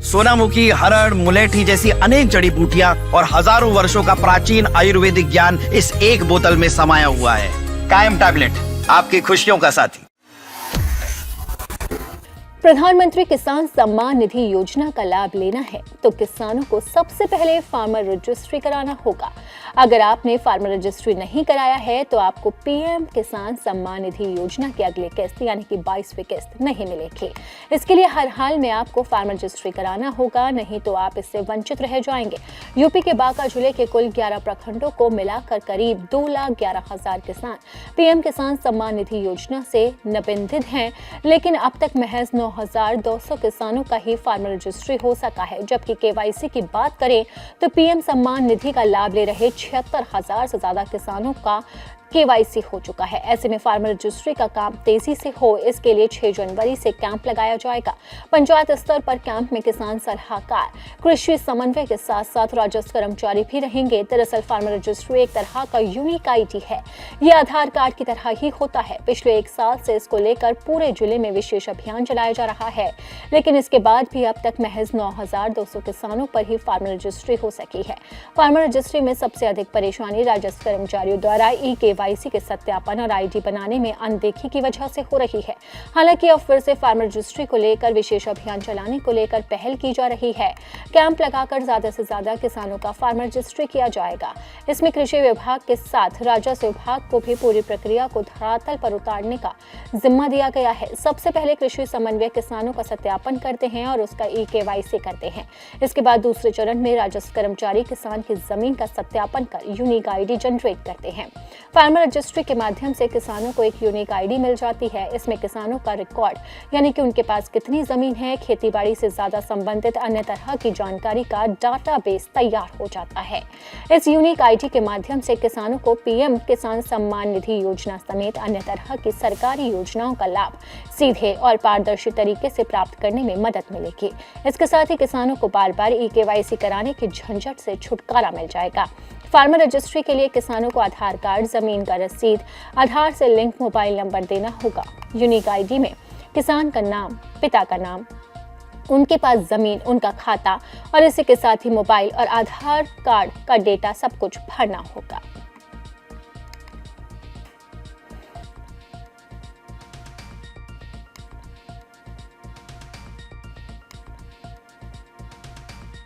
सोनामुखी, हरड़, मुलेठी जैसी अनेक जड़ी बूटियां और हजारों वर्षों का प्राचीन आयुर्वेदिक ज्ञान इस एक बोतल में समाया हुआ है। कायम टैबलेट, आपकी खुशियों का साथी। प्रधानमंत्री किसान सम्मान निधि योजना का लाभ लेना है तो किसानों को सबसे पहले फार्मर रजिस्ट्री कराना होगा। अगर आपने फार्मर रजिस्ट्री नहीं कराया है तो आपको पीएम किसान सम्मान निधि योजना की अगली किस्त यानी कि 22वीं किस्त नहीं मिलेगी। इसके लिए हर हाल में आपको फार्मर रजिस्ट्री कराना होगा, नहीं तो आप इससे वंचित रह जाएंगे। यूपी के बांका जिले के कुल 11 प्रखंडों को मिलाकर करीब 2,11,000 किसान पीएम किसान सम्मान निधि योजना से निबंधित हैं, लेकिन अब तक महज 9,200 किसानों का ही फार्मर रजिस्ट्री हो सका है। जबकि केवाईसी की बात करें तो पीएम सम्मान निधि का लाभ ले रहे 76,000 से ज्यादा किसानों का केवाईसी हो चुका है। ऐसे में फार्मर रजिस्ट्री का काम तेजी से हो, इसके लिए 6 जनवरी से कैंप लगाया जाएगा। पंचायत स्तर पर कैंप में किसान सलाहकार, कृषि समन्वय के साथ साथ राजस्व कर्मचारी भी रहेंगे। दरअसल फार्मर रजिस्ट्री एक तरह का यूनिक आईडी है। ये आधार कार्ड की तरह ही होता है। पिछले 1 साल से इसको लेकर पूरे जिले में विशेष अभियान चलाया जा रहा है, लेकिन इसके बाद भी अब तक महज 9,200 किसानों पर ही फार्मर रजिस्ट्री हो सकी है। फार्मर रजिस्ट्री में सबसे अधिक परेशानी राजस्व कर्मचारियों द्वारा केवाईसी के सत्यापन और आईडी बनाने में अनदेखी की वजह से हो रही है। हालांकि अब फिर से फार्मर रजिस्ट्री को लेकर विशेष अभियान चलाने को लेकर पहल की जा रही है। कैंप लगाकर ज्यादा से ज्यादा किसानों का फार्मर रजिस्ट्री किया जाएगा। इसमें कृषि विभाग के साथ राजस्व विभाग को भी पूरी प्रक्रिया को धरातल पर उतारने का जिम्मा दिया गया है। सबसे पहले कृषि समन्वय किसानों का सत्यापन करते हैं और उसका केवाईसी करते हैं। इसके बाद दूसरे चरण में राजस्व कर्मचारी किसान की जमीन का सत्यापन कर यूनिक आईडी जनरेट करते हैं। फार्मर रजिस्ट्री के माध्यम से किसानों को एक यूनिक आईडी मिल जाती है। इसमें किसानों का रिकॉर्ड यानी कि उनके पास कितनी जमीन है, खेतीबाड़ी से ज्यादा संबंधित अन्य तरह की जानकारी का डाटाबेस तैयार हो जाता है। इस यूनिक आईडी के माध्यम से किसानों को पीएम किसान सम्मान निधि योजना समेत अन्य तरह की सरकारी योजनाओं का लाभ सीधे और पारदर्शी तरीके से प्राप्त करने में मदद मिलेगी। इसके साथ ही किसानों को बार बार केवाईसी कराने के झंझट से छुटकारा मिल जाएगा। फार्मर रजिस्ट्री के लिए किसानों को आधार कार्ड, जमीन का रसीद, आधार से लिंक मोबाइल नंबर देना होगा। यूनिक आईडी में किसान का नाम, पिता का नाम, उनके पास जमीन, उनका खाता और इसी के साथ ही मोबाइल और आधार कार्ड का डेटा सब कुछ भरना होगा।